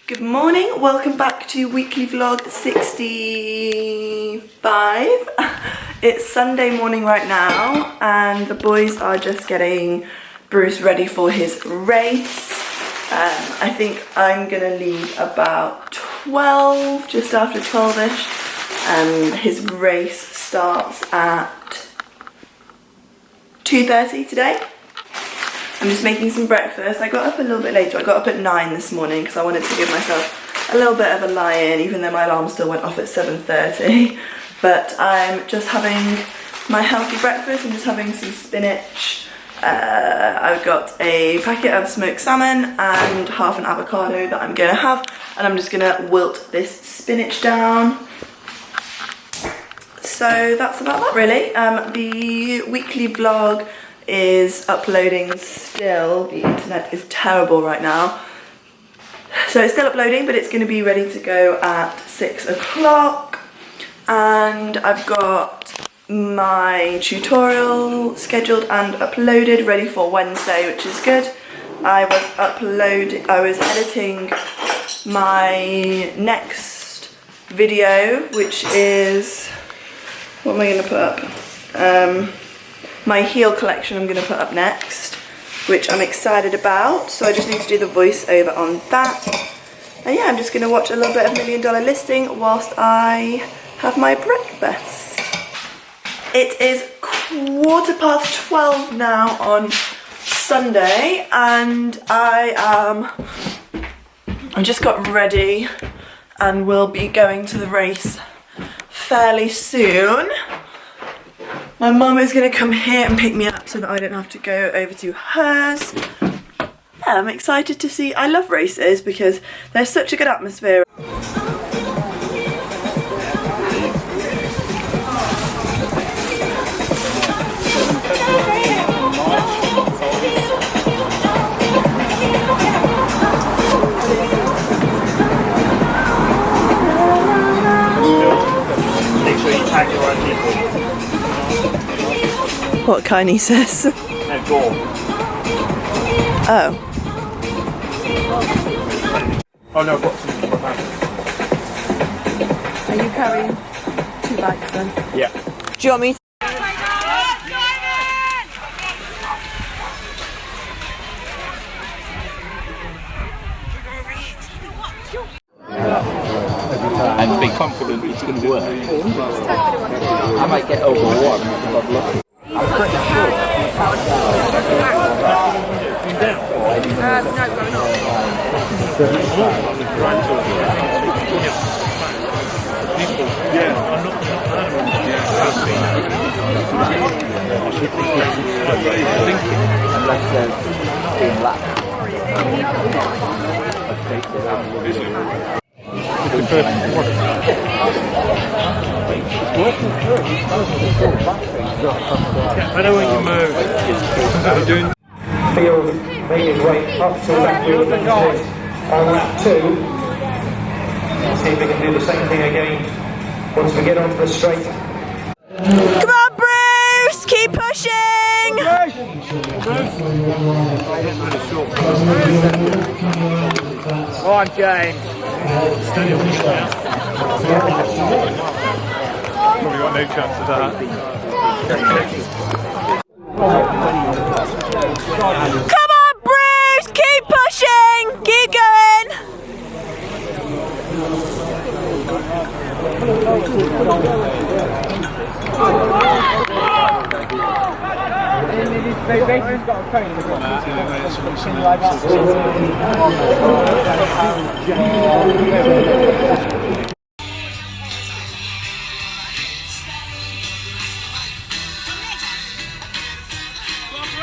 Good morning, welcome back to weekly vlog 65. It's Sunday morning right now and the boys are just getting Bruce ready for his race. I think I'm gonna leave about 12, just after 12ish. His race starts at 2:30 today. I'm just making some breakfast. I got up a little bit later. I got up at 9 this morning because I wanted to give myself a little bit of a lie-in, even though my alarm still went off at 7:30. But I'm just having my healthy breakfast. I'm just having some spinach. I've got a packet of smoked salmon and half an avocado that I'm going to have. And I'm just going to wilt this spinach down. So that's about that really. The weekly vlog is uploading still. The internet is terrible right now. So it's still uploading, but it's going to be ready to go at 6 o'clock. And I've got my tutorial scheduled and uploaded, ready for Wednesday, which is good. I was editing my next video, which is, what am I going to put up? My heel collection I'm going to put up next, which I'm excited about, so I just need to do the voiceover on that. And yeah, I'm just going to watch a little bit of $1 Million Listing whilst I have my breakfast. It is 12:15 now on Sunday, and I just got ready and will be going to the race fairly soon. My mum is going to come here and pick me up so that I don't have to go over to hers. Yeah, I'm excited to see. I love races because there's such a good atmosphere. Make sure you tag your own people. What Kanye says. No, go. Oh. Oh no, I've got some in my bag. Are you carrying 2 bags then? Yeah. Do you want me to? And be confident it's going to work. I might get over one because I've looked. I'm pretty sure. Unless there's been laps. I know when you move. We're doing. Field made his way up to lap field on lap 2. Let's see if we can do the same thing again once we get onto the straight. Come on, Bruce! Keep pushing! Go on, James. Probably got no chance of that. Come on, Bruce! Keep pushing! Keep going!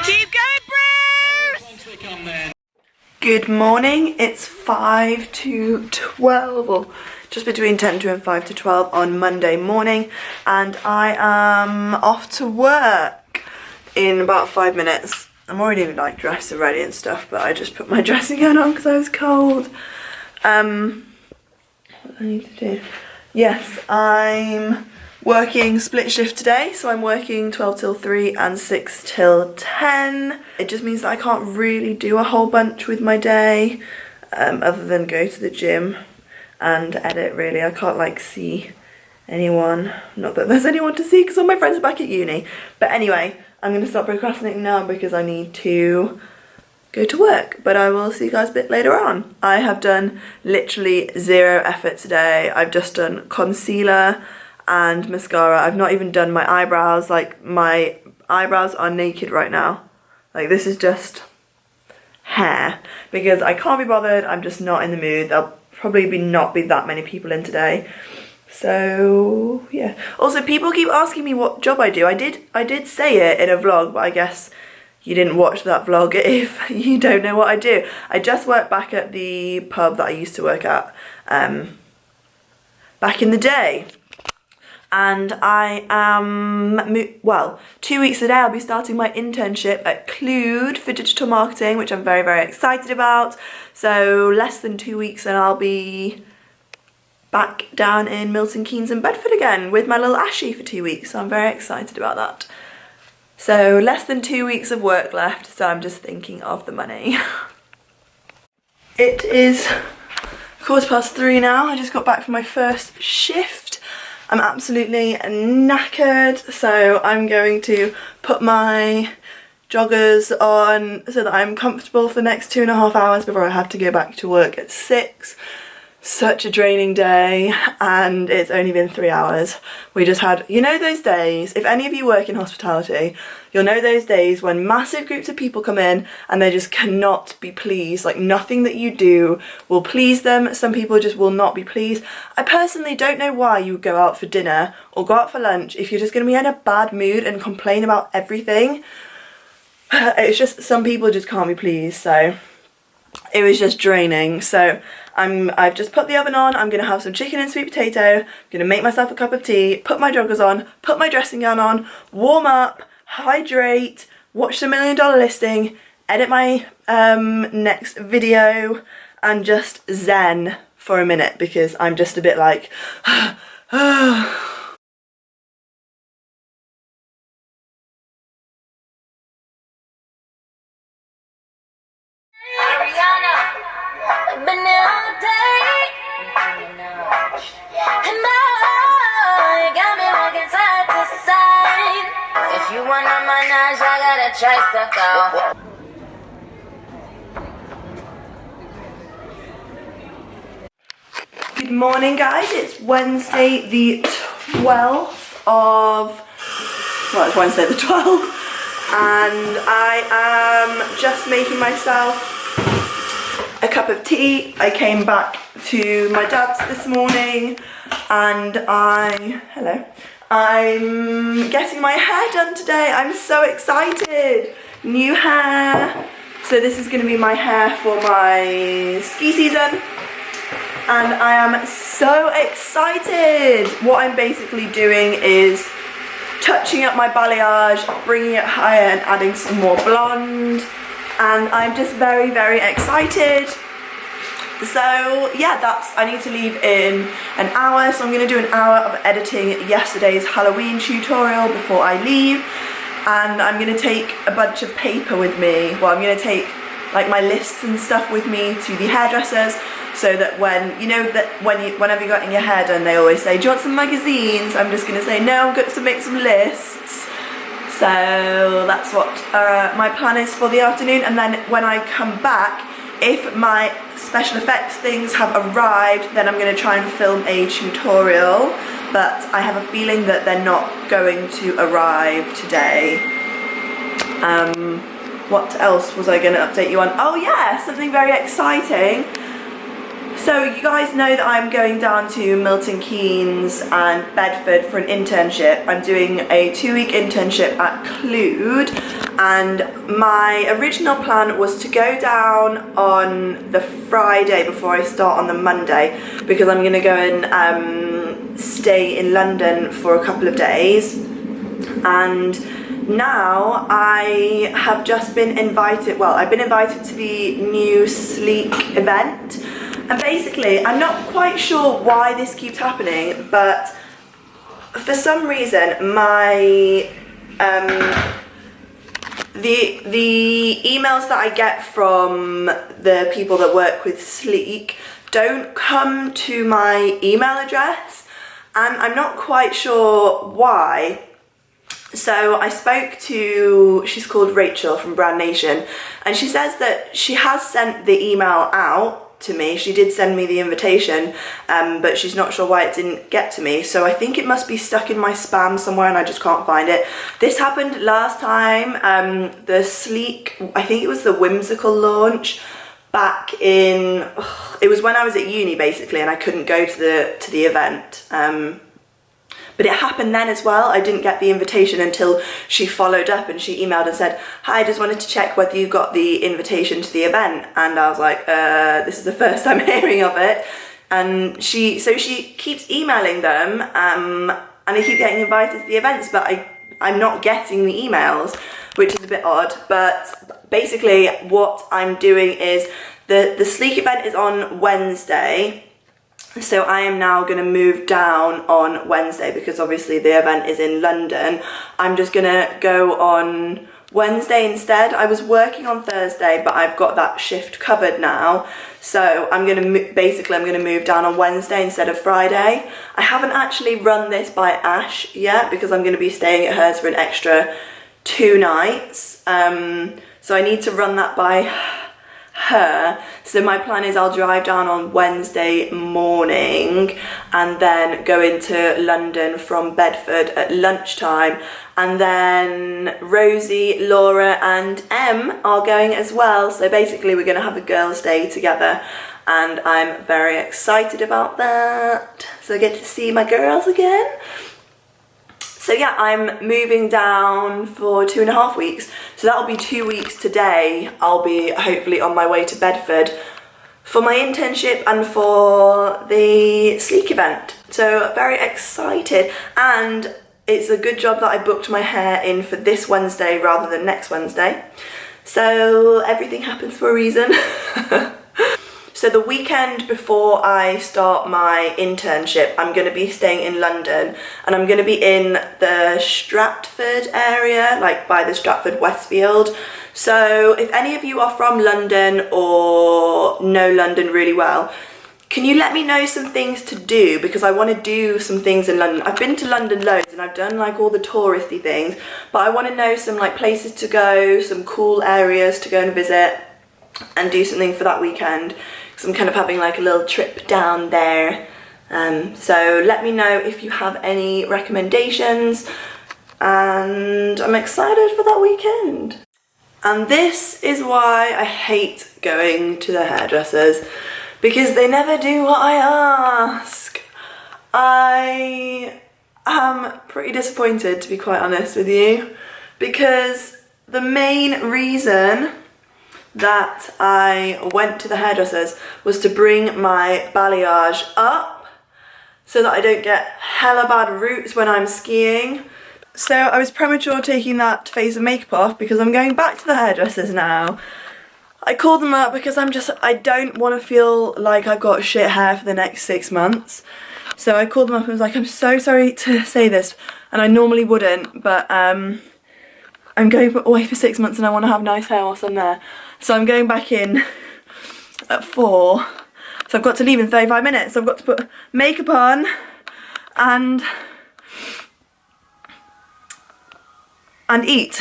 Keep going, Bruce! Good morning, it's 5 to 12, or just between 10 to and 5 to 12 on Monday morning, and I am off to work in about 5 minutes. I'm already like dressed and ready and stuff, but I just put my dressing gown on because I was cold. What do I need to do? Yes, I'm working split shift today, so I'm working 12 till 3 and 6 till 10. It just means that I can't really do a whole bunch with my day. other than go to the gym and edit. Really, I can't like see anyone, not that there's anyone to see because all my friends are back at uni. But anyway, I'm gonna stop procrastinating now because I need to go to work, but I will see you guys a bit later on. I have done literally 0 effort today. I've just done concealer and mascara. I've not even done my eyebrows. Like, my eyebrows are naked right now. Like, this is just hair because I can't be bothered. I'm just not in the mood. There'll probably not be that many people in today. So yeah. Also, people keep asking me what job I do. I did say it in a vlog, but I guess you didn't watch that vlog if you don't know what I do. I just work back at the pub that I used to work at back in the day. And I am, well, 2 weeks today I'll be starting my internship at Clued for digital marketing, which I'm very, very excited about. So less than 2 weeks and I'll be back down in Milton Keynes and Bedford again with my little Ashy for 2 weeks. So I'm very excited about that. So less than 2 weeks of work left, so I'm just thinking of the money. It is 3:15 now. I just got back from my first shift. I'm absolutely knackered, so I'm going to put my joggers on so that I'm comfortable for the next 2.5 hours before I have to go back to work at 6. Such a draining day, and it's only been 3 hours. We just had, you know those days, if any of you work in hospitality, you'll know those days when massive groups of people come in and they just cannot be pleased. Like, nothing that you do will please them. Some people just will not be pleased. I personally don't know why you would go out for dinner or go out for lunch if you're just going to be in a bad mood and complain about everything. It's just, some people just can't be pleased, so it was just draining. So I've just put the oven on. I'm gonna have some chicken and sweet potato. I'm gonna make myself a cup of tea, put my joggers on, put my dressing gown on, warm up, hydrate, watch the $1 Million Listing, edit my next video, and just zen for a minute because I'm just a bit like You want on my nines, I gotta try stuff out. Good morning, guys. It's Wednesday the 12th of, well, it's Wednesday the 12th, and I am just making myself a cup of tea. I came back to my dad's this morning and I'm getting my hair done today. I'm so excited. New hair. So this is going to be my hair for my ski season. And I am so excited. What I'm basically doing is touching up my balayage, bringing it higher and adding some more blonde. And I'm just very, very excited. So yeah, I need to leave in an hour, so I'm going to do an hour of editing yesterday's Halloween tutorial before I leave, and I'm going to take a bunch of paper with me. Well, I'm going to take like my lists and stuff with me to the hairdressers, so that when, you know, that whenever you're getting your hair done, they always say, do you want some magazines? I'm just going to say, no, I'm going to make some lists. So that's what my plan is for the afternoon, and then when I come back, if my special effects things have arrived, then I'm going to try and film a tutorial, but I have a feeling that they're not going to arrive today. What else was I going to update you on? Oh yeah, something very exciting. So you guys know that I'm going down to Milton Keynes and Bedford for an internship. I'm doing a 2-week internship at Clued, and my original plan was to go down on the Friday before I start on the Monday, because I'm going to go and stay in London for a couple of days. And now I have just been invited, well, I've been invited to the new Sleek event. And basically, I'm not quite sure why this keeps happening, but for some reason my The emails that I get from the people that work with Sleek don't come to my email address, and I'm not quite sure why. So I spoke to, she's called Rachel from Brand Nation, and she says that she has sent the email out to me. She did send me the invitation, but she's not sure why it didn't get to me. So I think it must be stuck in my spam somewhere and I just can't find it. This happened last time, the Sleek, I think it was the Whimsical launch back in, it was when I was at uni basically, and I couldn't go to the event. But it happened then as well. I didn't get the invitation until she followed up and she emailed and said, hi, I just wanted to check whether you got the invitation to the event. And I was like, this is the first time hearing of it. And she keeps emailing them, and I keep getting invited to the events, but I'm not getting the emails, which is a bit odd. But basically what I'm doing is, the Sleek event is on Wednesday. So I am now going to move down on Wednesday because obviously the event is in London. I'm just going to go on Wednesday instead. I was working on Thursday, but I've got that shift covered now. So I'm going to move down on Wednesday instead of Friday. I haven't actually run this by Ash yet because I'm going to be staying at hers for an extra 2 nights. So I need to run that by her. So my plan is I'll drive down on Wednesday morning and then go into London from Bedford at lunchtime, and then Rosie, Laura and Em are going as well. So basically we're going to have a girls' day together, and I'm very excited about that. So I get to see my girls again. So yeah, I'm moving down for 2.5 weeks. So that'll be 2 weeks today. I'll be hopefully on my way to Bedford for my internship and for the Sleek event. So very excited. And it's a good job that I booked my hair in for this Wednesday rather than next Wednesday. So everything happens for a reason. So the weekend before I start my internship, I'm going to be staying in London, and I'm going to be in the Stratford area, like by the Stratford Westfield. So if any of you are from London or know London really well, can you let me know some things to do, because I want to do some things in London. I've been to London loads and I've done like all the touristy things, but I want to know some like places to go, some cool areas to go and visit and do something for that weekend. I'm kind of having like a little trip down there. So let me know if you have any recommendations, and I'm excited for that weekend. And this is why I hate going to the hairdressers, because they never do what I ask. I am pretty disappointed, to be quite honest with you, because the main reason that I went to the hairdressers was to bring my balayage up so that I don't get hella bad roots when I'm skiing. So I was premature taking that phase of makeup off because I'm going back to the hairdressers now. I called them up because I don't want to feel like I've got shit hair for the next 6 months. So I called them up and was like, I'm so sorry to say this, and I normally wouldn't, but I'm going away for 6 months and I want to have nice hair whilst I'm there. So I'm going back in at 4. So I've got to leave in 35 minutes. So I've got to put makeup on and eat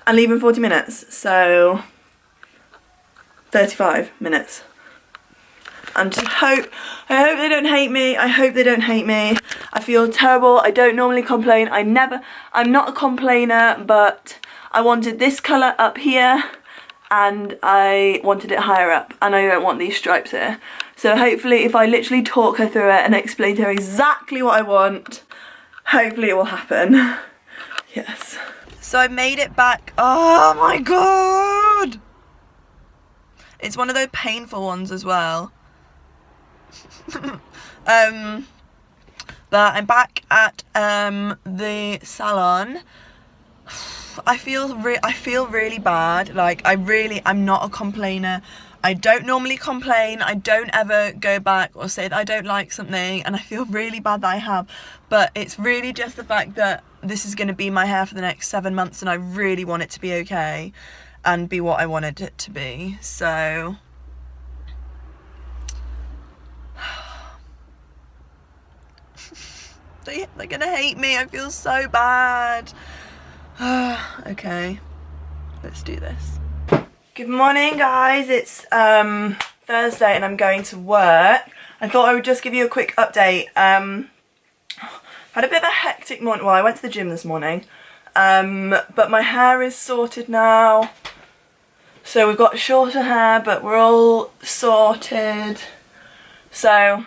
and leave in 40 minutes. So 35 minutes. And I hope they don't hate me. I hope they don't hate me. I feel terrible. I don't normally complain. I'm not a complainer, but I wanted this colour up here and I wanted it higher up, and I don't want these stripes here. So hopefully if I literally talk her through it and explain to her exactly what I want, hopefully it will happen. Yes. So I made it back. Oh my god! It's one of those painful ones as well. But I'm back at the salon. I feel really bad. Like I'm not a complainer. I don't normally complain, I don't ever go back or say that I don't like something, and I feel really bad that I have, but it's really just the fact that this is going to be my hair for the next 7 months and I really want it to be okay and be what I wanted it to be. So they're gonna hate me, I feel so bad. Okay, let's do this. Good morning guys, it's Thursday and I'm going to work. I thought I would just give you a quick update. Had a bit of a hectic morning. Well, I went to the gym this morning, but my hair is sorted now. So we've got shorter hair, but we're all sorted. So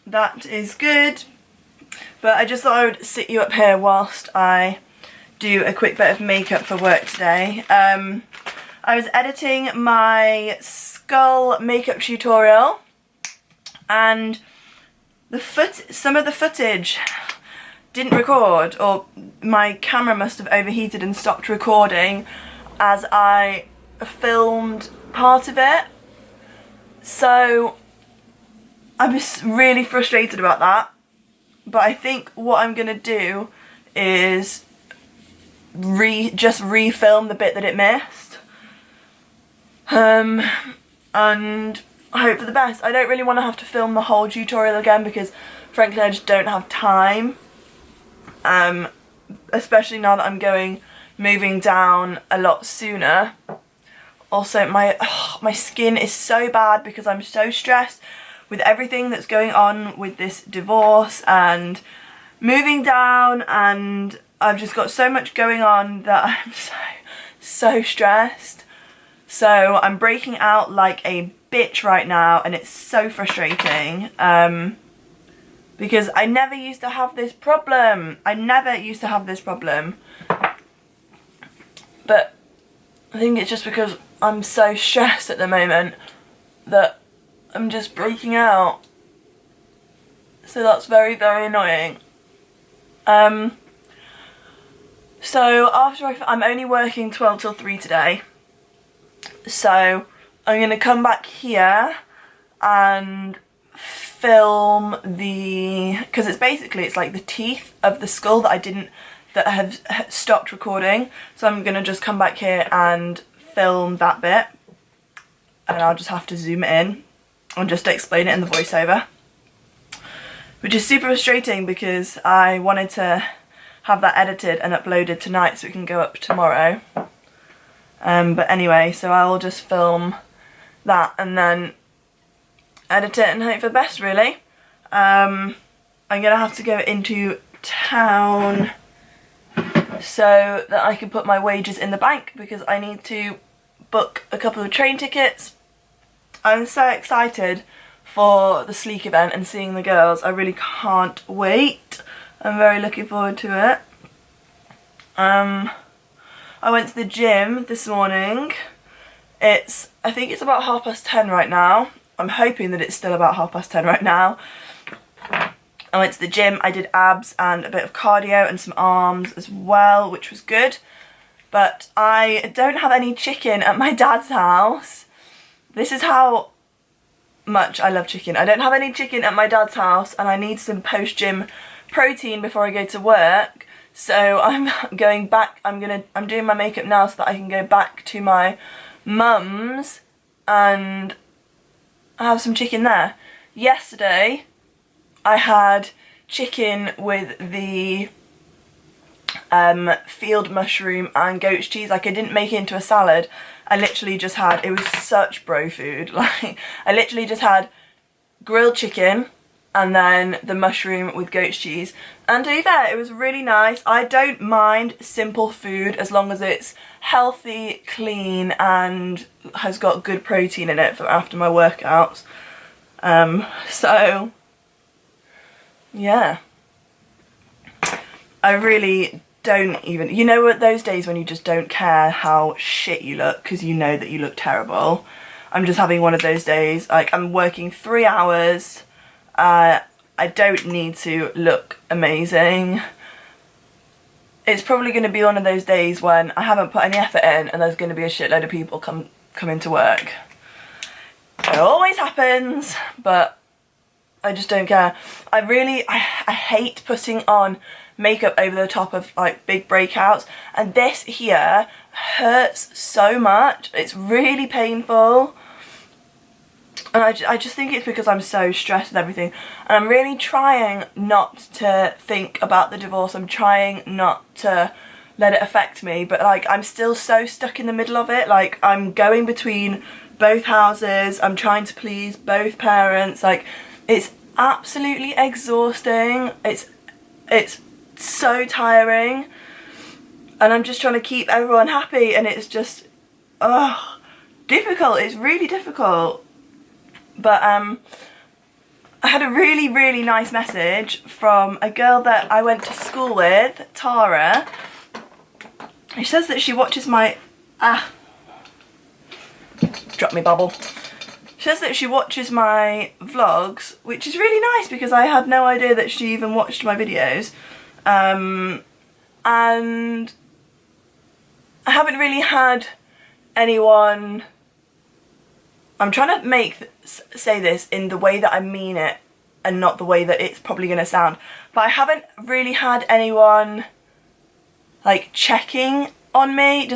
that is good. But I just thought I would sit you up here whilst I do a quick bit of makeup for work today. I was editing my skull makeup tutorial and some of the footage didn't record, or my camera must have overheated and stopped recording as I filmed part of it. So I'm just really frustrated about that. But I think what I'm gonna do is just refilm the bit that it missed. And hope for the best. I don't really want to have to film the whole tutorial again because frankly I just don't have time. Especially now that I'm moving down a lot sooner. Also my skin is so bad because I'm so stressed with everything that's going on with this divorce and moving down, and I've just got so much going on that I'm so stressed. So I'm breaking out like a bitch right now and it's so frustrating because I never used to have this problem. But I think it's just because I'm so stressed at the moment that I'm just breaking out. So that's very, very annoying. So after I'm only working 12 till 3 today. So I'm going to come back here and film because it's like the teeth of the skull that have stopped recording. So I'm going to just come back here and film that bit, and I'll just have to zoom it in and just explain it in the voiceover, which is super frustrating because I wanted to have that edited and uploaded tonight so it can go up tomorrow. But anyway, so I'll just film that and then edit it and hope for the best, really. I'm gonna have to go into town so that I can put my wages in the bank because I need to book a couple of train tickets. I'm so excited for the Sleek event and seeing the girls. I really can't wait. I'm very looking forward to it. I went to the gym this morning. I think it's about 10:30 right now. I'm hoping that it's still about 10:30 right now. I went to the gym, I did abs and a bit of cardio and some arms as well, which was good. But I don't have any chicken at my dad's house. This is how much I love chicken. I don't have any chicken at my dad's house and I need some post-gym protein before I go to work. So I'm going back, I'm doing my makeup now so that I can go back to my mum's and have some chicken there. Yesterday I had chicken with the field mushroom and goat's cheese. Like, I didn't make it into a salad. I literally just had, it was such bro food. Like, I literally just had grilled chicken and then the mushroom with goat's cheese. And to be fair, it was really nice. I don't mind simple food as long as it's healthy, clean, and has got good protein in it for after my workouts. So, yeah. I really don't even, you know what, those days when you just don't care how shit you look because you know that you look terrible. I'm just having one of those days. Like, I'm working 3 hours. I don't need to look amazing. It's probably going to be one of those days when I haven't put any effort in and there's going to be a shitload of people come into work. It always happens, but I just don't care. I hate putting on makeup over the top of like big breakouts, and this here hurts so much. It's really painful, and I just think it's because I'm so stressed with everything, and I'm really trying not to think about the divorce. I'm trying not to let it affect me, but like I'm still so stuck in the middle of it. Like I'm going between both houses, I'm trying to please both parents. Like it's absolutely exhausting. It's so tiring, and I'm just trying to keep everyone happy, and it's just difficult. It's really difficult. But I had a really nice message from a girl that I went to school with, Tara. She says that she watches my drop me bubble. She says that she watches my vlogs, which is really nice because I had no idea that she even watched my videos. And I haven't really had anyone... I'm trying to say this in the way that I mean it and not the way that it's probably going to sound. But I haven't really had anyone like checking on me.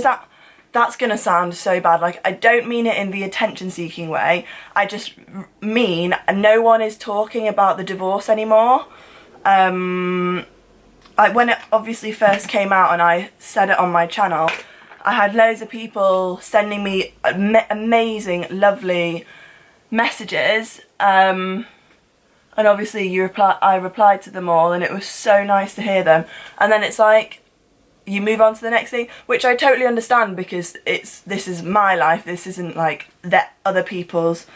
That's going to sound so bad. Like I don't mean it in the attention seeking way. I just mean no one is talking about the divorce anymore. Like when it obviously first came out and I said it on my channel, I had loads of people sending me amazing, lovely messages, and obviously I replied to them all, and it was so nice to hear them. And then it's like you move on to the next thing, which I totally understand because this is my life. This isn't like other people's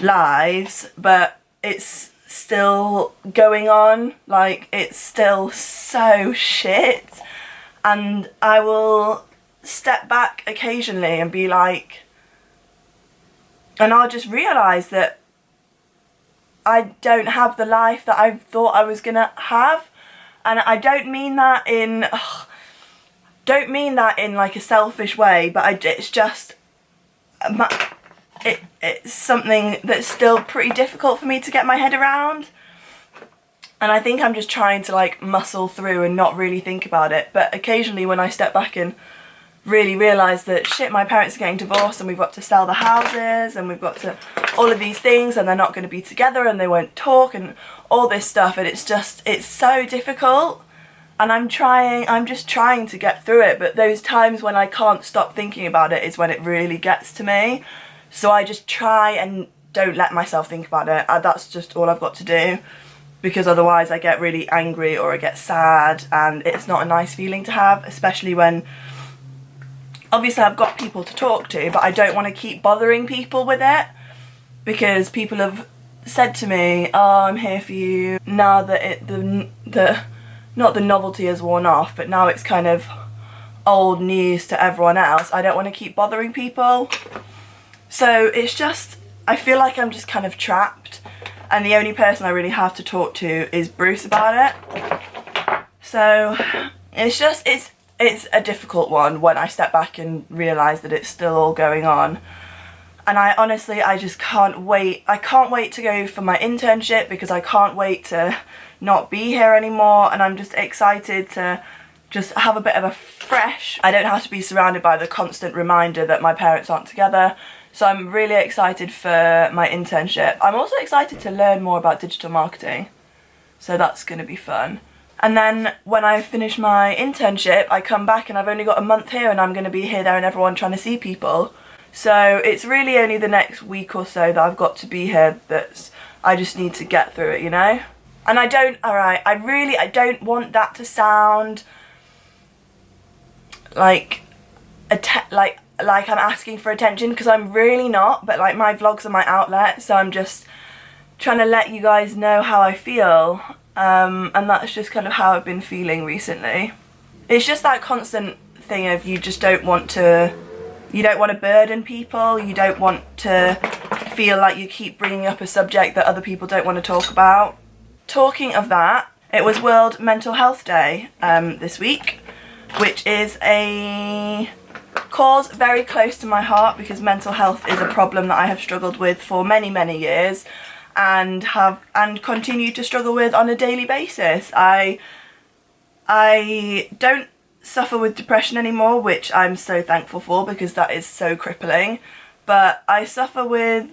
lives, but it's still going on. Like it's still so shit, and I will step back occasionally and be like, and I'll just realise that I don't have the life that I thought I was gonna have. And I don't mean that in like a selfish way, but it's just it's something that's still pretty difficult for me to get my head around. And I think I'm just trying to like muscle through and not really think about it. But occasionally when I step back and really realise that shit, my parents are getting divorced and we've got to sell the houses and we've got to all of these things, and they're not going to be together and they won't talk and all this stuff, and it's so difficult, and I'm just trying to get through it. But those times when I can't stop thinking about it is when it really gets to me. So I just try and don't let myself think about it. That's just all I've got to do, because otherwise I get really angry or I get sad, and it's not a nice feeling to have, especially when obviously I've got people to talk to, but I don't want to keep bothering people with it, because people have said to me, oh, I'm here for you, now that not the novelty has worn off, but now it's kind of old news to everyone else. I don't want to keep bothering people. So it's just, I feel like I'm just kind of trapped, and the only person I really have to talk to is Bruce about it. So it's just, it's a difficult one when I step back and realise that it's still all going on. And I just can't wait. I can't wait to go for my internship, because I can't wait to not be here anymore, and I'm just excited to just have a bit of a fresh... I don't have to be surrounded by the constant reminder that my parents aren't together. So I'm really excited for my internship. I'm also excited to learn more about digital marketing, so that's going to be fun. And then when I finish my internship, I come back and I've only got a month here, and I'm going to be here, there and everyone trying to see people. So it's really only the next week or so that I've got to be here. I just need to get through it, you know? And I don't want that to sound like I'm asking for attention, because I'm really not. But like, my vlogs are my outlet, so I'm just trying to let you guys know how I feel. And that's just kind of how I've been feeling recently. It's just that constant thing of you don't want to burden people, you don't want to feel like you keep bringing up a subject that other people don't want to talk about. Talking of that, it was World Mental Health Day this week, which is a cause very close to my heart because mental health is a problem that I have struggled with for many, many years and continue to struggle with on a daily basis. I don't suffer with depression anymore, which I'm so thankful for because that is so crippling, but I suffer with,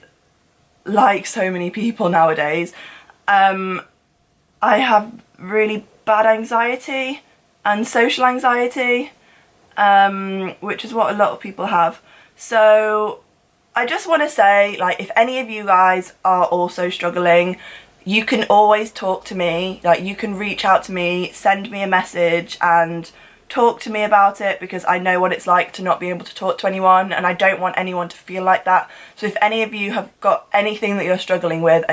like so many people nowadays, I have really bad anxiety and social anxiety, which is what a lot of people have. So I just want to say, like, if any of you guys are also struggling, you can always talk to me. Like, you can reach out to me, send me a message and talk to me about it, because I know what it's like to not be able to talk to anyone, and I don't want anyone to feel like that. So if any of you have got anything that you're struggling with